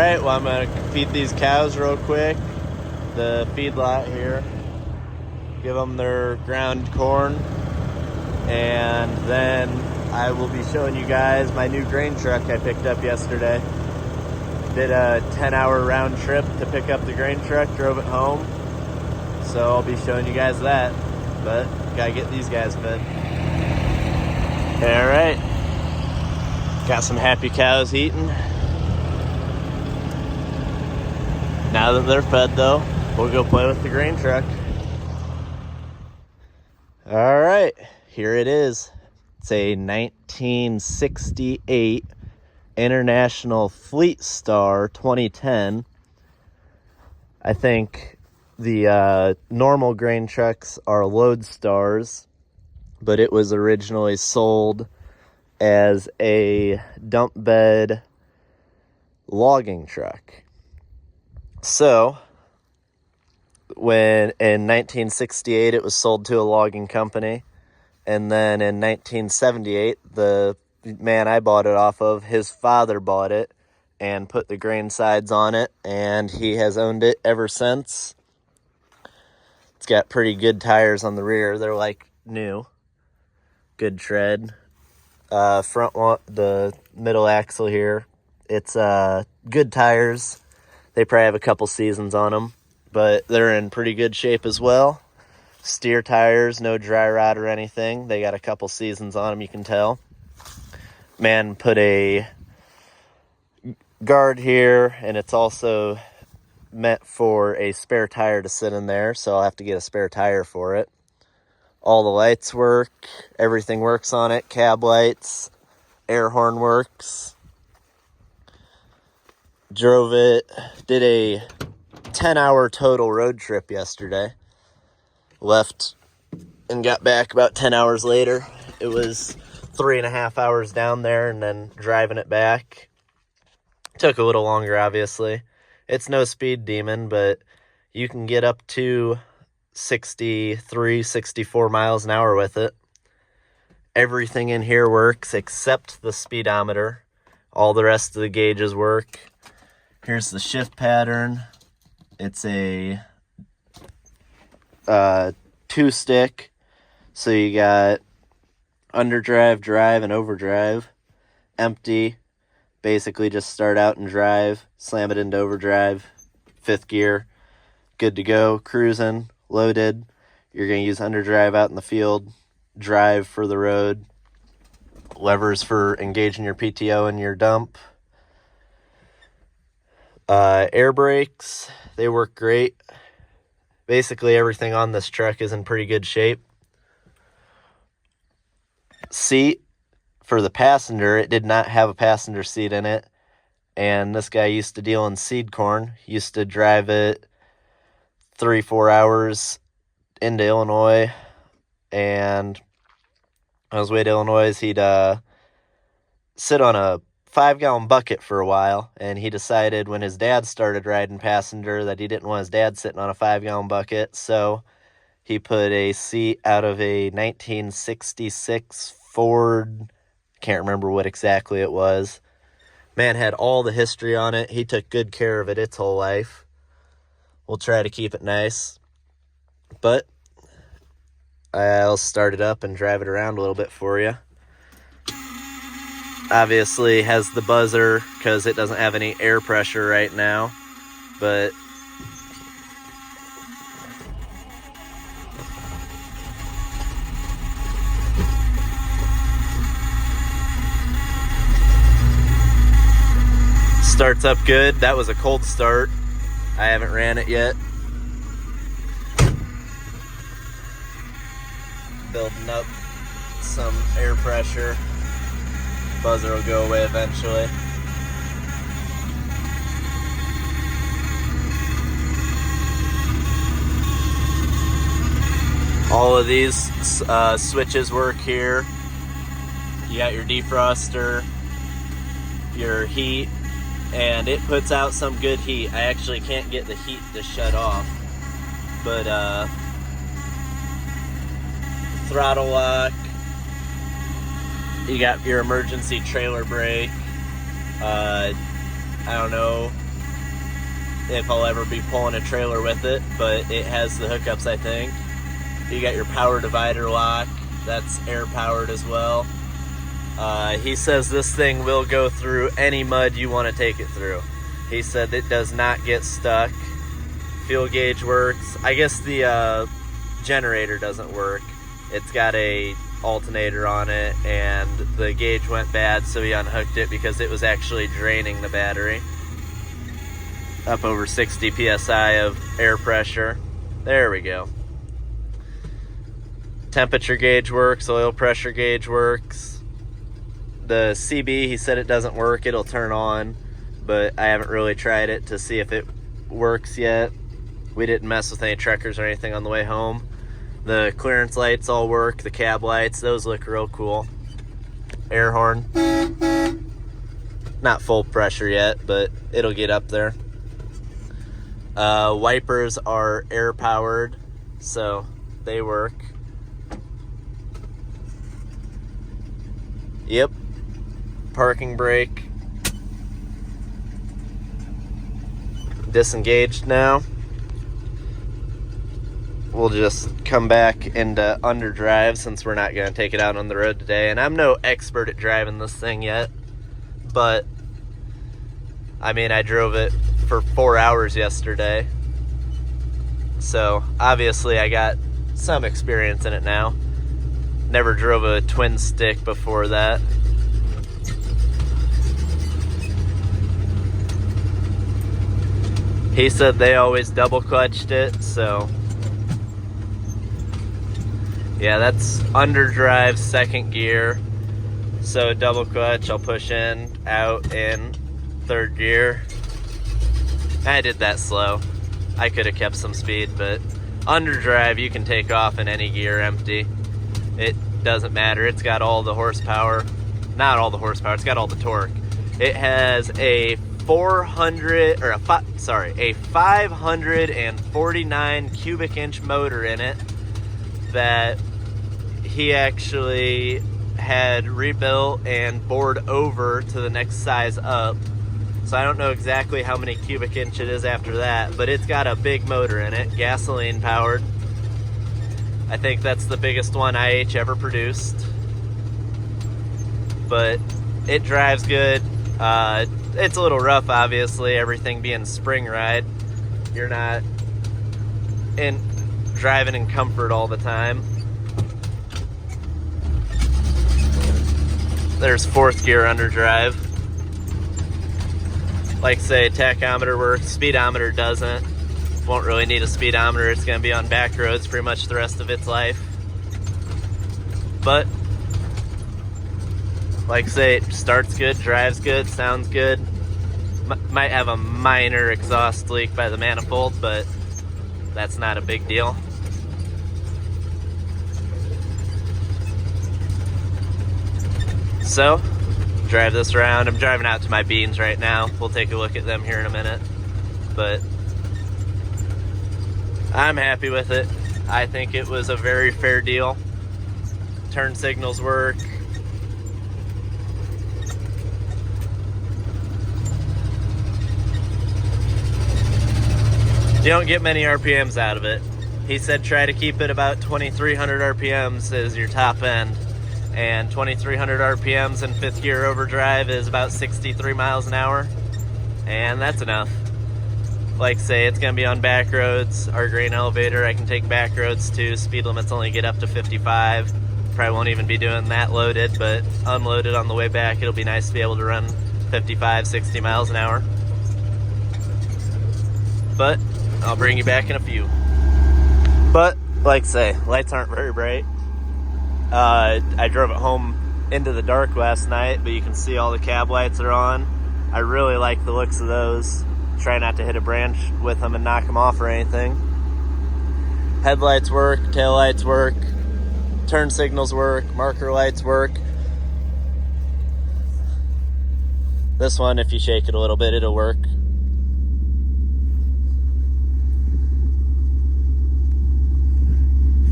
Alright, well I'm going to feed these cows real quick. The feedlot here. Give them their ground corn. And then I will be showing you guys my new grain truck I picked up yesterday. Did a 10-hour round trip to pick up the grain truck, drove it home. So I'll be showing you guys that. But gotta get these guys fed. Alright. Got some happy cows eating. Now that they're fed though, we'll go play with the grain truck. Alright, here it is. It's a 1968 International Fleet Star 2010. I think the normal grain trucks are Loadstars, but it was originally sold as a dump bed logging truck. So, when in 1968 it was sold to a logging company, and then in 1978 the man I bought it off of, his father bought it and put the grain sides on it, and he has owned it ever since. It's got pretty good tires on the rear. They're like new. Good tread. Front one, the middle axle here, it's good tires. They probably have a couple seasons on them, but they're in pretty good shape as well. Steer tires, no dry rot or anything. They got a couple seasons on them, you can tell. Man put a guard here, and it's also meant for a spare tire to sit in there, so I'll have to get a spare tire for it. All the lights work, everything works on it. Cab lights, air horn works. Drove it, did a 10-hour total road trip yesterday. Left and got back about 10 hours later. It was 3.5 hours down there and then driving it back. Took a little longer, obviously. It's no speed demon, but you can get up to 63, 64 miles an hour with it. Everything in here works except the speedometer. All the rest of the gauges work. Here's the shift pattern. It's a 2-stick. So you got underdrive, drive, and overdrive. Empty. Basically just start out and drive. Slam it into overdrive. 5th gear. Good to go. Cruising. Loaded. You're going to use underdrive out in the field. Drive for the road. Levers for engaging your PTO and your dump. Air brakes, they work great. Basically everything on this truck is in pretty good shape. Seat for the passenger, it did not have a passenger seat in it. And this guy used to deal in seed corn. He used to drive it 3-4 hours into Illinois. And on his way to Illinois, he'd sit on a 5-gallon bucket for a while, and he decided when his dad started riding passenger that he didn't want his dad sitting on a 5-gallon bucket, so he put a seat out of a 1966 Ford, can't remember what exactly it was. Man had all the history on it. He took good care of it its whole life. We'll try to keep it nice, but I'll start it up and drive it around a little bit for you. Obviously has the buzzer because it doesn't have any air pressure right now, but starts up good. That was a cold start. I haven't ran it yet. Building up some air pressure. Buzzer will go away eventually. All of these switches work here. You got your defroster, your heat, and it puts out some good heat. I actually can't get the heat to shut off, but throttle lock. You got your emergency trailer brake. I don't know if I'll ever be pulling a trailer with it, but it has the hookups, I think. You got your power divider lock. That's air powered as well. He says this thing will go through any mud you want to take it through. He said it does not get stuck. Fuel gauge works. I guess the generator doesn't work. It's got a alternator on it, and the gauge went bad, so he unhooked it because it was actually draining the battery. Up over 60 psi of air pressure. There we go. Temperature gauge works, oil pressure gauge works. The CB, he said it doesn't work, it'll turn on, but I haven't really tried it to see if it works yet. We didn't mess with any trekkers or anything on the way home. The clearance lights all work, the cab lights, those look real cool. Air horn. Not full pressure yet, but it'll get up there. Wipers are air powered, so they work. Yep. Parking brake. Disengaged now. We'll just come back into underdrive since we're not going to take it out on the road today. And I'm no expert at driving this thing yet, but I mean, I drove it for 4 hours yesterday, so obviously I got some experience in it now. Never drove a twin stick before that. He said they always double clutched it, so yeah, that's underdrive, second gear. So double clutch, I'll push in, out, in, third gear. I did that slow. I could have kept some speed, but underdrive, you can take off in any gear empty. It doesn't matter. It's got all the horsepower. Not all the horsepower, it's got all the torque. It has a 549 cubic inch motor in it that he actually had rebuilt and bored over to the next size up. So I don't know exactly how many cubic inch it is after that, but it's got a big motor in it, gasoline powered. I think that's the biggest one IH ever produced. But it drives good. It's a little rough, obviously, everything being spring ride. You're not driving in comfort all the time. There's fourth gear underdrive. Like say, tachometer works, speedometer doesn't. Won't really need a speedometer. It's going to be on back roads pretty much the rest of its life. But like say, it starts good, drives good, sounds good. Might have a minor exhaust leak by the manifold, but that's not a big deal. So, drive this around. I'm driving out to my beans right now. We'll take a look at them here in a minute. But I'm happy with it. I think it was a very fair deal. Turn signals work. You don't get many RPMs out of it. He said try to keep it about 2,300 RPMs as your top end. And 2,300 RPMs in fifth gear overdrive is about 63 miles an hour. And that's enough. Like say, it's gonna be on back roads. Our grain elevator, I can take back roads too. Speed limits only get up to 55. Probably won't even be doing that loaded, but unloaded on the way back, it'll be nice to be able to run 55, 60 miles an hour. But I'll bring you back in a few. But like say, lights aren't very bright. I drove it home into the dark last night, but you can see all the cab lights are on. I really like the looks of those. Try not to hit a branch with them and knock them off or anything. Headlights work, tail lights work, turn signals work, marker lights work. This one, if you shake it a little bit, it'll work.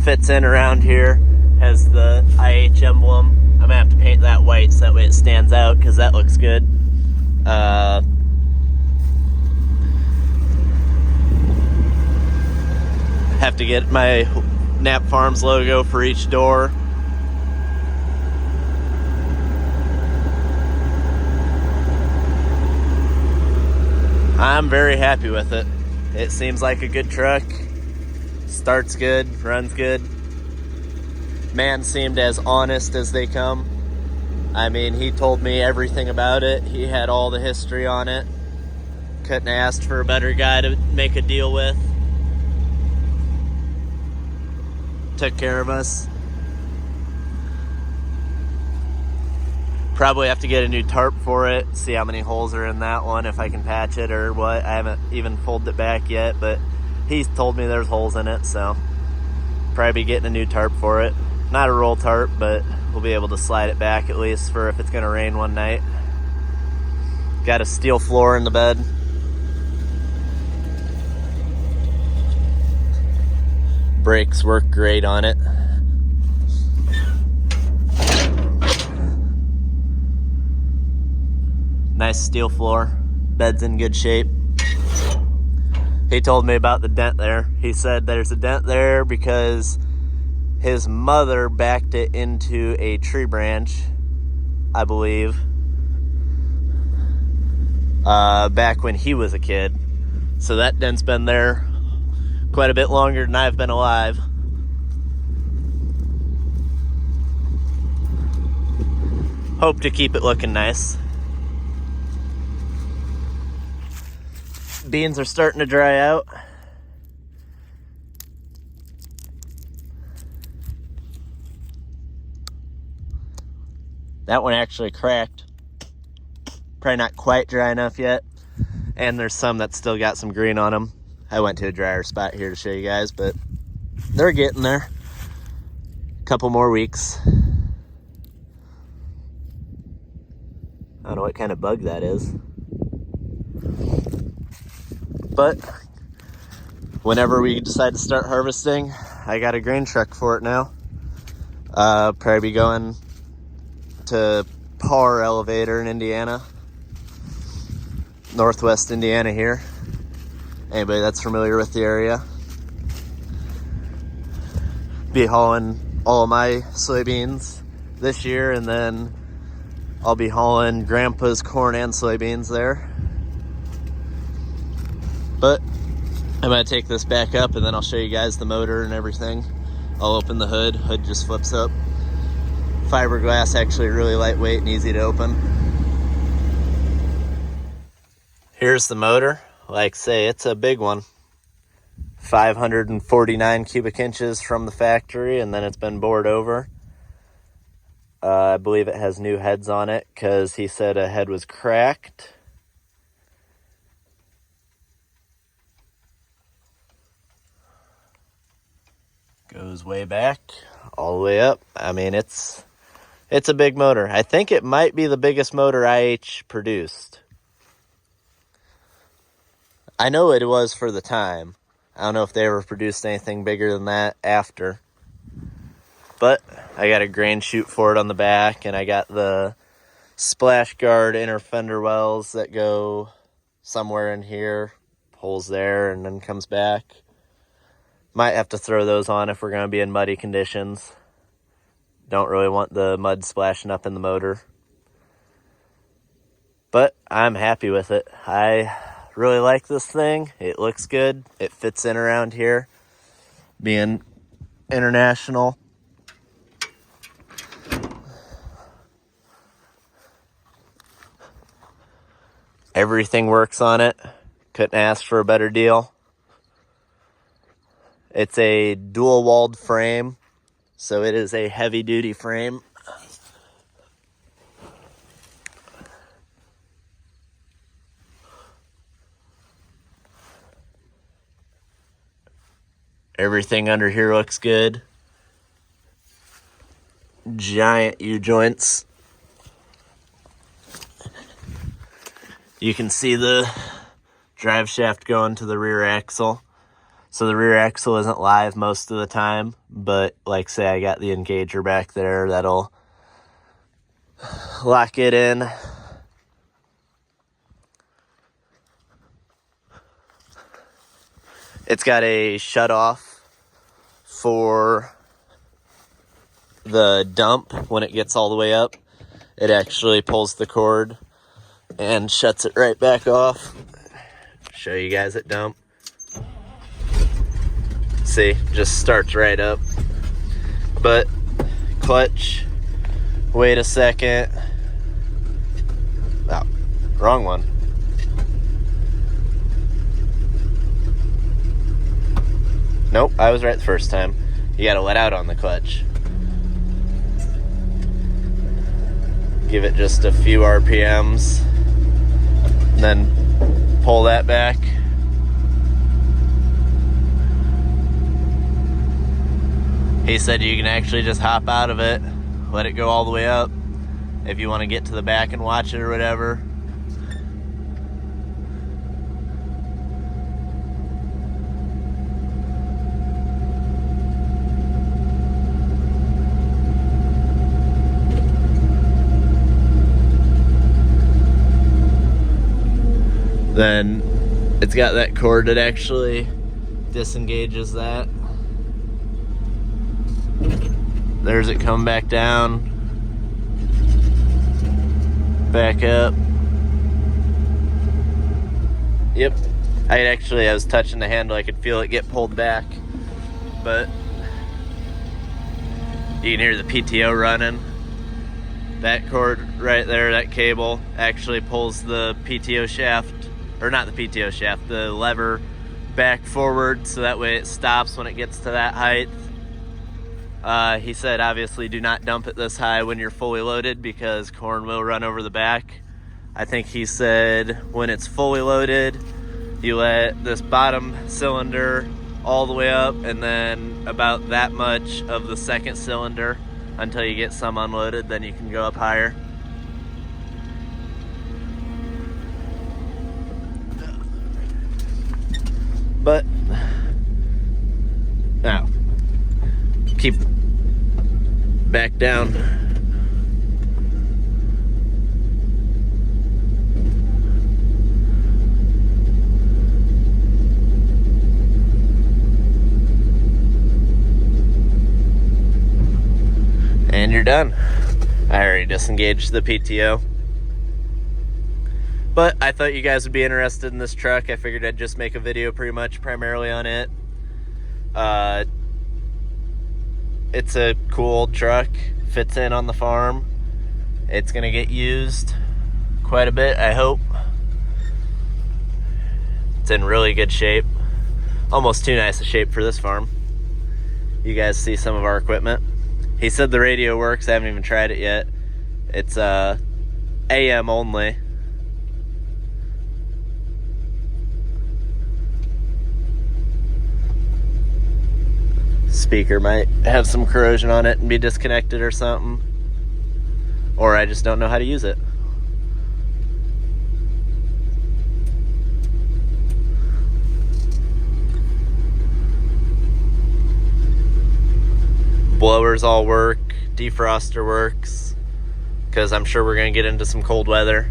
Fits in around here. Has the IH emblem. I'm gonna have to paint that white so that way it stands out because that looks good. have to get my Knapp Farms logo for each door. I'm very happy with it. It seems like a good truck. Starts good, runs good. Man seemed as honest as they come. I mean, he told me everything about it. He had all the history on it. Couldn't have asked for a better guy to make a deal with. Took care of us. Probably have to get a new tarp for it, see how many holes are in that one, if I can patch it or what. I haven't even folded it back yet, but he's told me there's holes in it, so probably be getting a new tarp for it. Not a roll tarp, but we'll be able to slide it back at least for if it's gonna rain one night. Got a steel floor in the bed. Brakes work great on it. Nice steel floor. Bed's in good shape. He told me about the dent there. He said there's a dent there because his mother backed it into a tree branch, I believe, back when he was a kid. So that dent's been there quite a bit longer than I've been alive. Hope to keep it looking nice. Beans are starting to dry out. That one actually cracked. Probably not quite dry enough yet. And there's some that still got some green on them. I went to a drier spot here to show you guys, but they're getting there. A couple more weeks. I don't know what kind of bug that is. But whenever we decide to start harvesting, I got a grain truck for it now. Probably be going to Power Elevator in Indiana. Northwest Indiana here. Anybody that's familiar with the area. Be hauling all of my soybeans this year, and then I'll be hauling Grandpa's corn and soybeans there. But I'm gonna take this back up and then I'll show you guys the motor and everything. I'll open the hood. Hood just flips up. Fiberglass, actually really lightweight and easy to open. Here's the motor. Like say, it's a big one. 549 cubic inches from the factory, and then it's been bored over. I believe it has new heads on it because he said a head was cracked. Goes way back, all the way up. I mean, it's a big motor. I think it might be the biggest motor IH produced. I know it was for the time. I don't know if they ever produced anything bigger than that after. But I got a grain chute for it on the back, and I got the splash guard inner fender wells that go somewhere in here, holes there, and then comes back. Might have to throw those on if we're going to be in muddy conditions. Don't really want the mud splashing up in the motor. But I'm happy with it. I really like this thing. It looks good. It fits in around here. Being international. Everything works on it. Couldn't ask for a better deal. It's a dual-walled frame, so it is a heavy-duty frame. Everything under here looks good. Giant U-joints. You can see the drive shaft going to the rear axle. So the rear axle isn't live most of the time, but like say I got the engager back there that'll lock it in. It's got a shut off for the dump, when it gets all the way up, it actually pulls the cord and shuts it right back off. Show you guys at dump. See, just starts right up. But clutch, wait a second. Oh, wrong one. Nope, I was right the first time. You gotta let out on the clutch. Give it just a few RPMs, and then pull that back. He said you can actually just hop out of it, let it go all the way up if you want to get to the back and watch it or whatever. Then it's got that cord that actually disengages that. There's it come back down, back up. Yep, I was touching the handle, I could feel it get pulled back, but you can hear the PTO running. That cord right there, that cable, actually pulls the PTO shaft, or not the PTO shaft, the lever back forward, so that way it stops when it gets to that height. He said obviously do not dump it this high when you're fully loaded because corn will run over the back. I think he said when it's fully loaded, you let this bottom cylinder all the way up and then about that much of the second cylinder until you get some unloaded, then you can go up higher. But now keep back down. And you're done. I already disengaged the PTO. But I thought you guys would be interested in this truck. I figured I'd just make a video primarily on it. It's a cool old truck, fits in on the farm. It's gonna get used quite a bit, I hope. It's in really good shape. Almost too nice a shape for this farm. You guys see some of our equipment. He said the radio works, I haven't even tried it yet. It's AM only. Speaker might have some corrosion on it and be disconnected or something, or I just don't know how to use it. Blowers all work, defroster works, because I'm sure we're gonna get into some cold weather.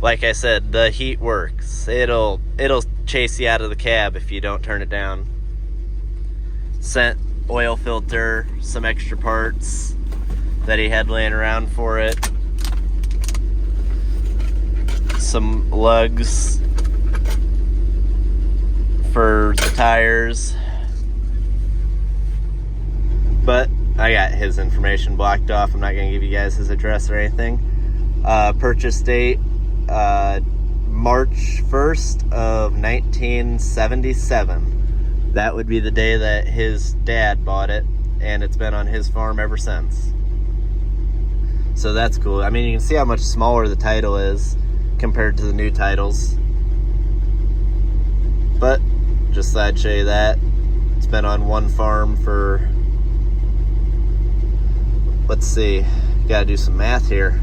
Like I said, the heat works. It'll chase you out of the cab if you don't turn it down. Sent oil filter, some extra parts that he had laying around for it, some lugs for the tires, but I got his information blocked off. I'm not going to give you guys his address or anything. Purchase date March 1st of 1977. That would be the day that his dad bought it, and it's been on his farm ever since. So that's cool. I mean, you can see how much smaller the title is compared to the new titles. But just thought I'd show you that. It's been on one farm for, let's see, gotta do some math here.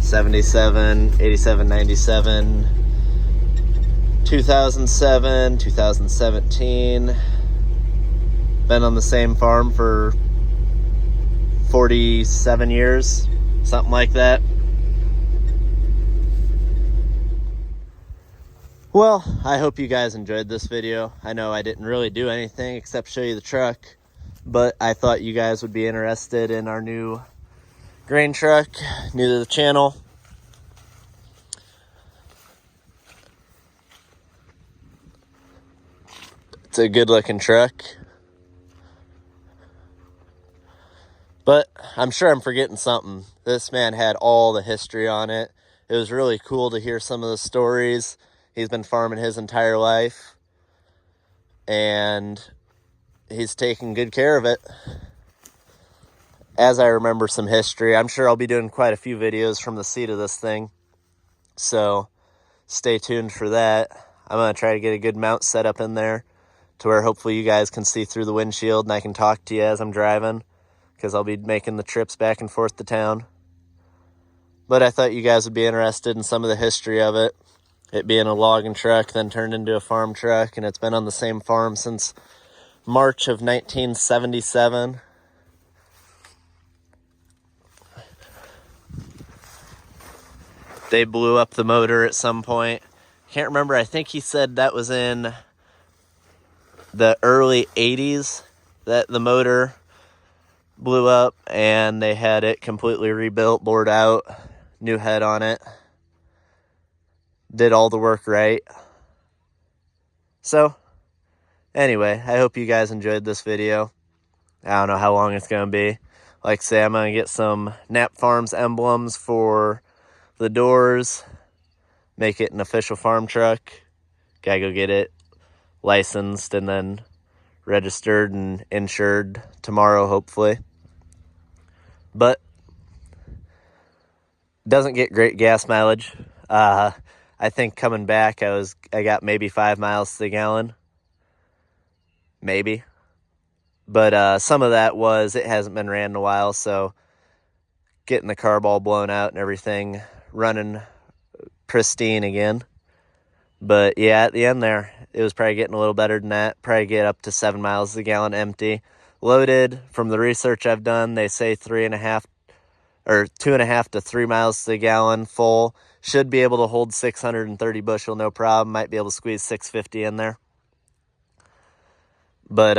77, 87, 97, 2007, 2017. Been on the same farm for 47 years, something like that. Well, I hope you guys enjoyed this video. I know I didn't really do anything except show you the truck, but I thought you guys would be interested in our new grain truck, new to the channel. It's a good looking truck, but I'm sure I'm forgetting something. This man had all the history on it. It was really cool to hear some of the stories. He's been farming his entire life, and he's taking good care of it. As I remember some history, I'm sure I'll be doing quite a few videos from the seat of this thing, so stay tuned for that. I'm going to try to get a good mount set up in there to where hopefully you guys can see through the windshield and I can talk to you as I'm driving, because I'll be making the trips back and forth to town. But I thought you guys would be interested in some of the history of it. It being a logging truck, then turned into a farm truck, and it's been on the same farm since March of 1977. They blew up the motor at some point. Can't remember, I think he said that was in the early 80s that the motor blew up, and they had it completely rebuilt, bored out, new head on it. Did all the work right. So, anyway, I hope you guys enjoyed this video. I don't know how long it's going to be. Like I say, I'm going to get some Knapp Farms emblems for the doors, make it an official farm truck. Gotta go get it licensed and then registered and insured tomorrow, hopefully. But doesn't get great gas mileage. I think coming back, I got maybe 5 miles to the gallon, maybe. But some of that was it hasn't been ran in a while, so getting the carb all blown out and everything, running pristine again. But yeah, at the end there, it was probably getting a little better than that. Probably get up to 7 miles a gallon empty. Loaded, from the research I've done, they say 2.5 to 3 miles to the gallon full. Should be able to hold 630 bushel, no problem. Might be able to squeeze 650 in there. But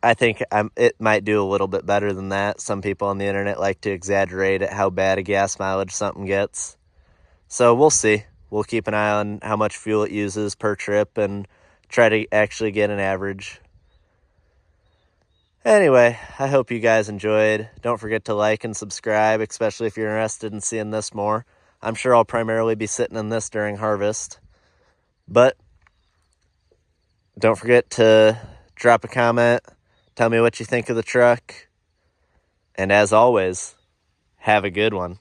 I think it might do a little bit better than that. Some people on the internet like to exaggerate at how bad a gas mileage something gets. So we'll see. We'll keep an eye on how much fuel it uses per trip and try to actually get an average. Anyway, I hope you guys enjoyed. Don't forget to like and subscribe, especially if you're interested in seeing this more. I'm sure I'll primarily be sitting in this during harvest. But don't forget to drop a comment. Tell me what you think of the truck. And as always, have a good one.